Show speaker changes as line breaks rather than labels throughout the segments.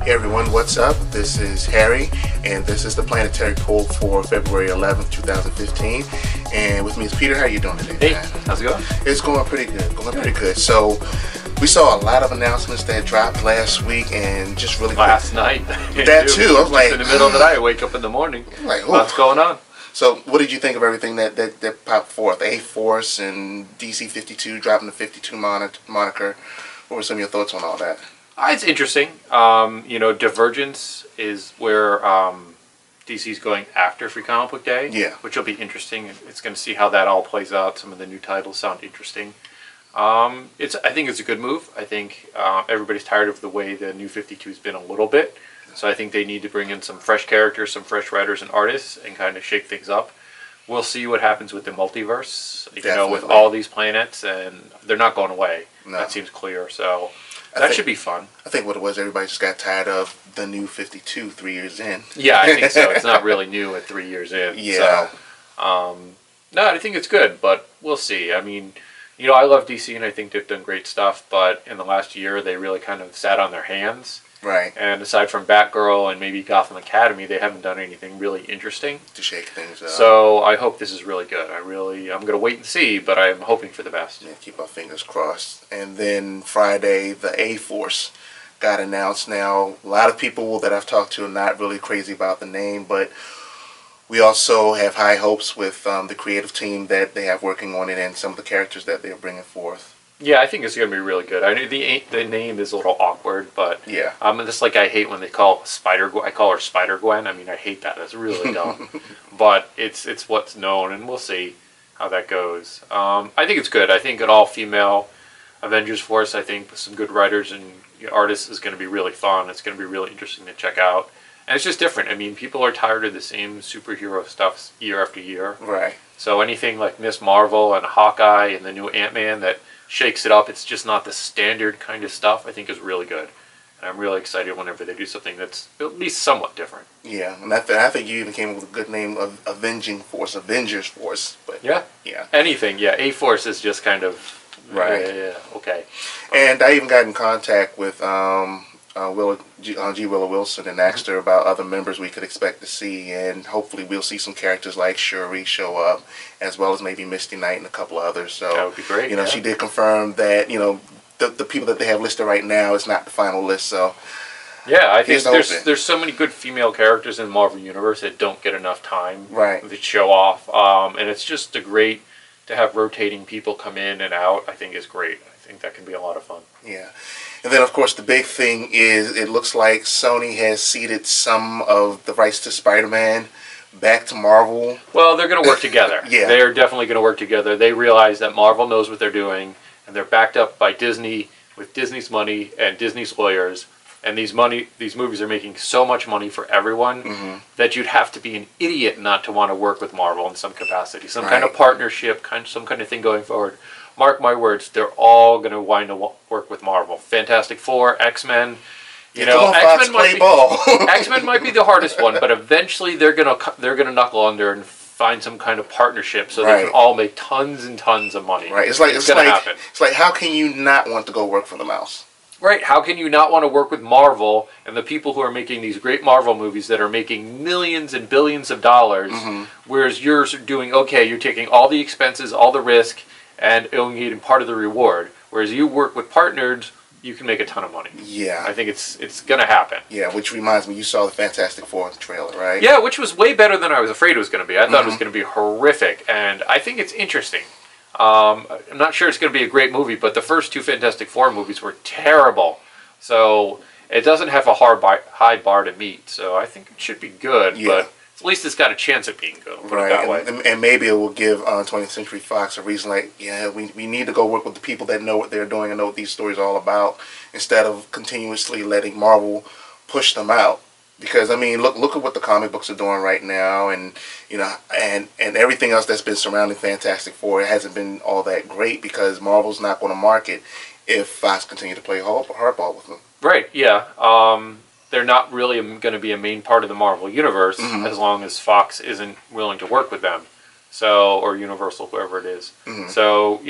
Hey everyone, what's up? This is Harry, and this is the Planetary Pull for February 11th, 2015. And with me is Peter. How are you doing today, man?
Hey, how's it going?
It's going pretty good. So, we saw a lot of announcements that dropped last week, and just really
last night.
That too. I was like,
in the middle of the night, I wake up in the morning.
Like,
what's going on?
So, what did you think of everything that popped forth? A-Force and DC 52 dropping the 52 moniker. What were some of your thoughts on all that?
It's interesting. You know, Divergence is where DC's going after Free Comic Book Day.
Yeah.
Which will be interesting. It's going to see how that all plays out. Some of the new titles sound interesting. I think it's a good move. I think everybody's tired of the way the New 52 has been a little bit. So I think they need to bring in some fresh characters, some fresh writers and artists, and kind of shake things up. We'll see what happens with the multiverse. You know, with all these planets, and they're not going away. No. That seems clear. So that should be fun. I think what it was, everybody just got tired of the New 52 3 years in. Yeah, I think so. It's not really new at 3 years in.
Yeah.
So, no, I think it's good, but we'll see. I mean, you know, I love DC, and I think they've done great stuff, but in the last year, they really kind of sat on their hands.
Right.
And aside from Batgirl and maybe Gotham Academy, they haven't done anything really interesting
to shake things up.
So I hope this is really good. I'm going to wait and see, but I'm hoping for the best.
Yeah, keep our fingers crossed. And then Friday, the A-Force got announced. Now, a lot of people that I've talked to are not really crazy about the name, but we also have high hopes with the creative team that they have working on it and some of the characters that they're bringing forth.
Yeah, I think it's going to be really good. I know the name is a little awkward, but
yeah,
just like I hate when they call I call her Spider Gwen. I mean, I hate that. That's really dumb. But it's what's known, and we'll see how that goes. I think it's good. I think an all-female Avengers force, I think with some good writers and artists, is going to be really fun. It's going to be really interesting to check out. And it's just different. I mean, people are tired of the same superhero stuff year after year.
Right.
So anything like Miss Marvel and Hawkeye and the new Ant-Man that shakes it up, it's just not the standard kind of stuff, I think is really good. And I'm really excited whenever they do something that's at least somewhat different.
Yeah, and I think you even came up with a good name of Avengers Force. But
yeah. Anything, yeah. A-Force is just kind of,
right.
Yeah, okay.
And I even got in contact with G. Willow Wilson and asked her about other members we could expect to see, and hopefully we'll see some characters like Shuri show up, as well as maybe Misty Knight and a couple of others. So
that would be great.
You know, she did confirm that the people that they have listed right now is not the final list. So
yeah, I think there's so many good female characters in the Marvel Universe that don't get enough time to show off, and it's just great to have rotating people come in and out. I think is great. I think that can be a lot of fun.
Yeah. And then, of course, the big thing is it looks like Sony has ceded some of the rights to Spider-Man back to Marvel.
Well, they're going to work together.
Yeah.
They're definitely going to work together. They realize that Marvel knows what they're doing, and they're backed up by Disney with Disney's money and Disney's lawyers. And these movies are making so much money for everyone that you'd have to be an idiot not to want to work with Marvel in some capacity. Some kind of partnership, some kind of thing going forward. Mark my words, they're all going to wind up work with Marvel. Fantastic Four, X-Men. You know, X-Men might be the hardest one, but eventually they're gonna knuckle under and find some kind of partnership so they can all make tons and tons of money.
Right. It's gonna happen. It's like, how can you not want to go work for the mouse?
Right. How can you not want to work with Marvel and the people who are making these great Marvel movies that are making millions and billions of dollars, whereas you're doing okay, you're taking all the expenses, all the risk, and only getting part of the reward. Whereas you work with partners, you can make a ton of money.
Yeah.
I think it's going to happen.
Yeah, which reminds me, you saw the Fantastic Four trailer, right?
Yeah, which was way better than I was afraid it was going to be. I thought it was going to be horrific, and I think it's interesting. I'm not sure it's going to be a great movie, but the first two Fantastic Four movies were terrible. So it doesn't have a high bar to meet, so I think it should be good, but at least it's got a chance of being good. Put it that way.
And maybe it will give 20th Century Fox a reason, like, yeah, we need to go work with the people that know what they're doing and know what these stories are all about, instead of continuously letting Marvel push them out. Because I mean, look at what the comic books are doing right now, and and everything else that's been surrounding Fantastic Four. It hasn't been all that great because Marvel's not going to market if Fox continue to play hardball with them. Right.
Yeah. They're not really going to be a main part of the Marvel universe as long as Fox isn't willing to work with them. So, or Universal, whoever it is. So,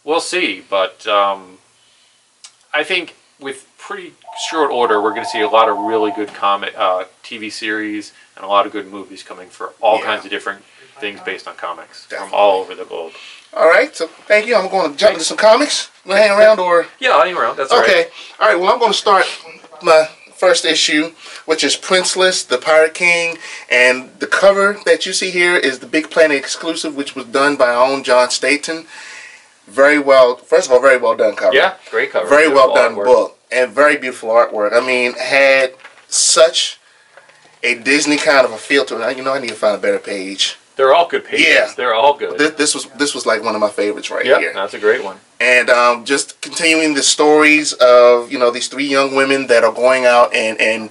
we'll see. But I think with pretty short order, we're going to see a lot of really good TV series and a lot of good movies coming for all kinds of different things based on comics from all over the globe.
All right, so thank you. I'm going to jump into some comics. You want to hang around or?
Yeah, I'll hang around. That's all right.
Okay. All right, well, I'm going to start my first issue, which is PrinceLess, the Pirate King. And the cover that you see here is the Big Planet exclusive, which was done by our own John Staton. Very well, first of all, very well done cover.
Yeah, great cover.
Very well done book. And very beautiful artwork. I mean, had such a Disney kind of a feel to it. You know, I need to find a better page.
They're all good pages.
Yeah.
They're all good.
This was like one of my favorites right here.
Yeah, that's a great one.
And just continuing the stories of, you know, these three young women that are going out and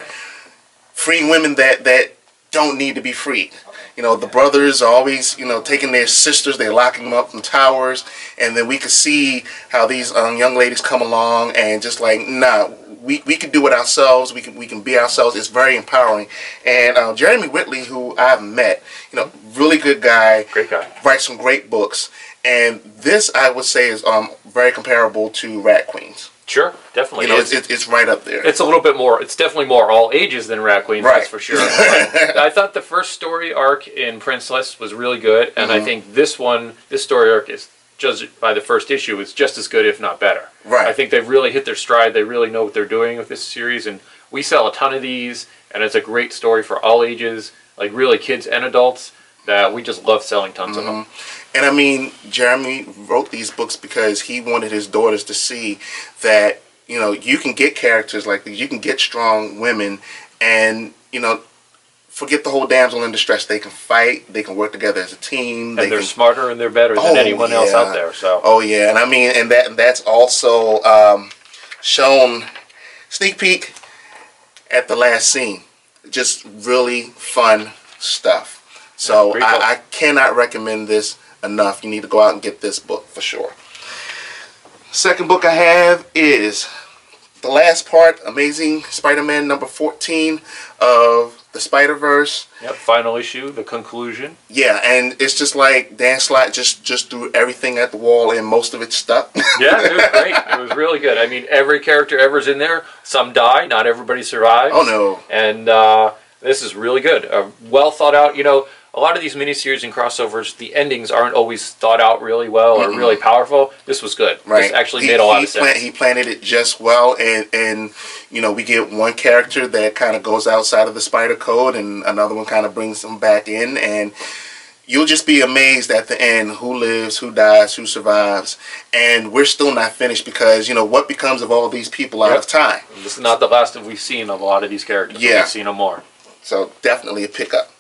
freeing women that don't need to be freed. You know, the brothers are always, you know, taking their sisters, they're locking them up in towers, and then we could see how these young ladies come along and just like, nah, we can do it ourselves. We can be ourselves. It's very empowering. And Jeremy Whitley, who I've met, you know, really good guy.
Great guy.
Writes some great books. And this, I would say, is very comparable to Rat Queens.
Sure, definitely.
You know, it's right up there.
It's a little bit more. It's definitely more all ages than Rat Queens,
right.
That's for sure. I thought the first story arc in PrinceLess was really good, and I think this story arc is, judged by the first issue, is just as good, if not better.
Right.
I think they've really hit their stride. They really know what they're doing with this series, and we sell a ton of these, and it's a great story for all ages, like really kids and adults. That we just love selling tons of them.
And I mean, Jeremy wrote these books because he wanted his daughters to see that, you know, you can get characters like these, you can get strong women, and, you know, forget the whole damsel in distress. They can fight, they can work together as a team.
And they're smarter and they're better than anyone else out there. So.
Oh yeah, and I mean, and that's also shown, sneak peek at the last scene. Just really fun stuff. So I cannot recommend this enough. You need to go out and get this book for sure. Second book I have is the last part, Amazing Spider-Man number 14 of the Spider-Verse.
Yep, final issue, the conclusion.
Yeah, and it's just like Dan Slott just threw everything at the wall and most of it stuck.
Yeah, it was great. It was really good. I mean, every character ever's in there. Some die, not everybody survives.
Oh no.
And this is really good. Well thought out, you know. A lot of these miniseries and crossovers, the endings aren't always thought out really well or really powerful. This was good.
Right.
This actually made a lot of sense.
He planted it just well, and you know, we get one character that kind of goes outside of the Spider Code, and another one kind of brings them back in, and you'll just be amazed at the end who lives, who dies, who survives, and we're still not finished because, you know, what becomes of all these people out of time?
This is not the last that we've seen of a lot of these characters.
Yeah.
We've seen them more.
So definitely a pickup.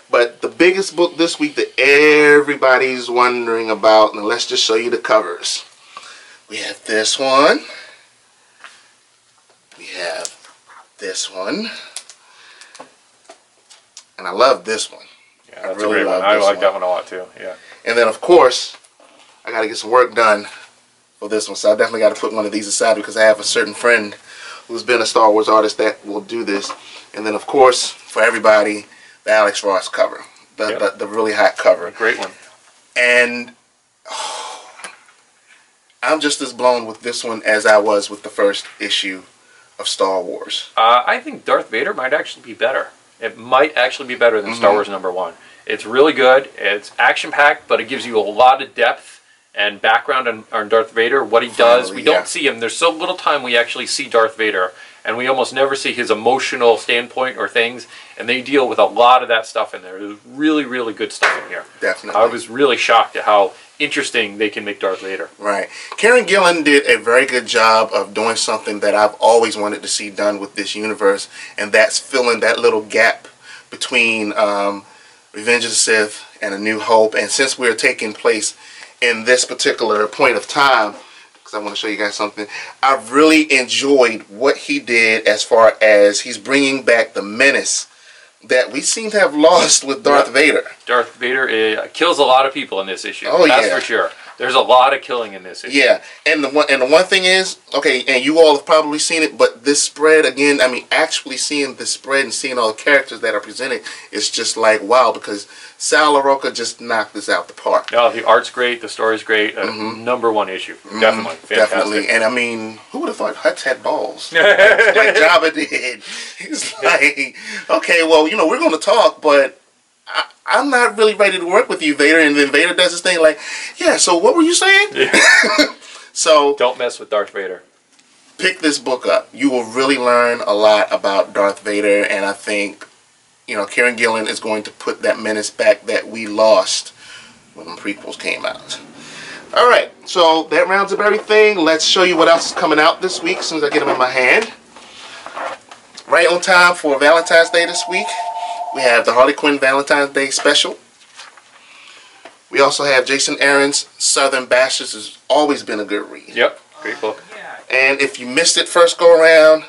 But the biggest book this week that everybody's wondering about, and let's just show you the covers. We have this one. We have this one. And I love this one.
Yeah, that's a great one. I like that one a lot too. Yeah.
And then, of course, I got to get some work done for this one. So I definitely got to put one of these aside because I have a certain friend who's been a Star Wars artist that will do this. And then, of course, for everybody, the Alex Ross cover, the really hot cover.
A great one.
And I'm just as blown with this one as I was with the first issue of Star Wars.
I think Darth Vader might actually be better. It might actually be better than Star Wars #1. It's really good. It's action-packed, but it gives you a lot of depth and background on Darth Vader, what he does. We don't see him. There's so little time we actually see Darth Vader, and we almost never see his emotional standpoint or things, and they deal with a lot of that stuff in there. There's really, really good stuff in here.
Definitely.
I was really shocked at how interesting they can make Darth Vader.
Right. Karen Gillan did a very good job of doing something that I've always wanted to see done with this universe, and that's filling that little gap between Revenge of the Sith and A New Hope. And since we're taking place in this particular point of time, because I want to show you guys something, I've really enjoyed what he did as far as he's bringing back the menace that we seem to have lost with Darth Vader.
Darth Vader kills a lot of people in this issue.
Oh,
That's for sure. There's a lot of killing in this issue.
Yeah, and the one thing is, okay, and you all have probably seen it, but this spread again, I mean, actually seeing the spread and seeing all the characters that are presented is just like wow, because Sal LaRocca just knocked this out the park.
No, the art's great, the story's great. #1 issue, definitely, fantastic.
Definitely, and I mean, who would have thought Hutch had balls like Jabba did? He's like, okay, well, you know, we're going to talk, but I'm not really ready to work with you, Vader. And then Vader does his thing like, yeah, so what were you saying? Yeah. So
don't mess with Darth Vader.
Pick this book up. You will really learn a lot about Darth Vader, and I think, you know, Kieran Gillen is going to put that menace back that we lost when the prequels came out. All right, so that rounds up everything. Let's show you what else is coming out this week as soon as I get them in my hand. Right on time for Valentine's Day this week. We have the Harley Quinn Valentine's Day special. We also have Jason Aaron's Southern Bastards. Has always been a good read.
Yep, great book.
And if you missed it first go around,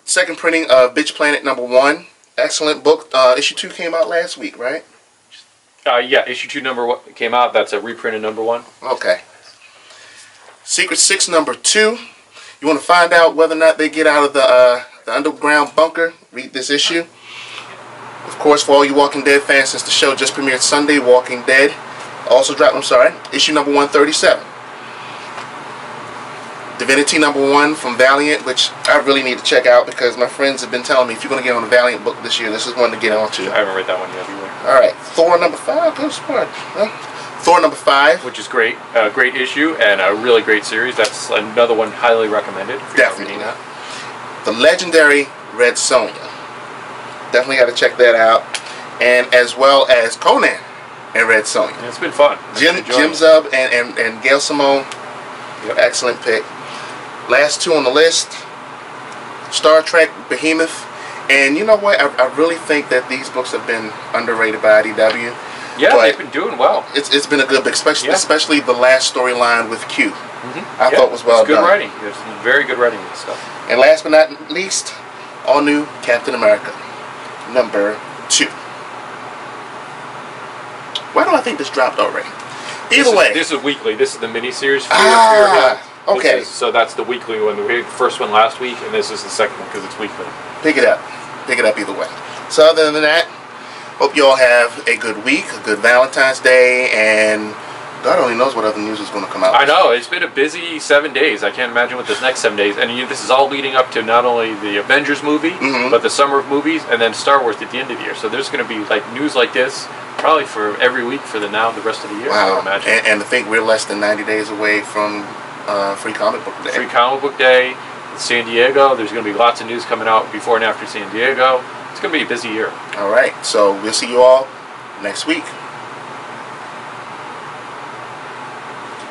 second printing of Bitch Planet #1. Excellent book. Issue 2 came out last week, right?
Yeah, issue 2 #1 came out. That's a reprint of #1.
Okay. Secret 6 #2. You want to find out whether or not they get out of the underground bunker? Read this issue. Of course, for all you Walking Dead fans, since the show just premiered Sunday, Walking Dead also dropped, issue #137. Divinity #1 from Valiant, which I really need to check out because my friends have been telling me if you're going to get on a Valiant book this year, this is one to get onto.
I haven't read that one yet either.
Alright, Thor #5, good sport. Thor #5.
Which is great. Great issue and a really great series. That's another one highly recommended.
Definitely. The legendary Red Sonja. Definitely got to check that out. And as well as Conan and Red Sonja.
Yeah, it's been fun.
Jim Zub and Gail Simone. Yep. Excellent pick. Last two on the list, Star Trek Behemoth. And you know what? I really think that these books have been underrated by IDW.
Yeah, they've been doing well.
It's been a good book, especially the last storyline with Q. I thought was well done.
Good writing. There's very good writing and stuff.
And last but not least, all new Captain America #2. Why don't I think this dropped already? Either way,
this is weekly. This is the mini-series.
Okay.
So that's the weekly one. We had the first one last week, and this is the second one because it's weekly.
Pick it up. Pick it up either way. So other than that, hope you all have a good week, a good Valentine's Day, and God only knows what other news is going to come out.
I know. It's been a busy 7 days. I can't imagine what this next 7 days. And this is all leading up to not only the Avengers movie, but the summer of movies, and then Star Wars at the end of the year. So there's going to be like news like this probably for every week for the rest of the year.
Wow.
I imagine.
And to think we're less than 90 days away from Free Comic Book Day.
Free Comic Book Day in San Diego. There's going to be lots of news coming out before and after San Diego. It's going to be a busy year.
All right. So we'll see you all next week.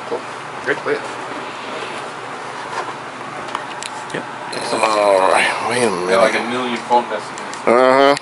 Cool.
Great.
Yep. All right. Wait a minute.
Like a million phone messages.
Uh-huh.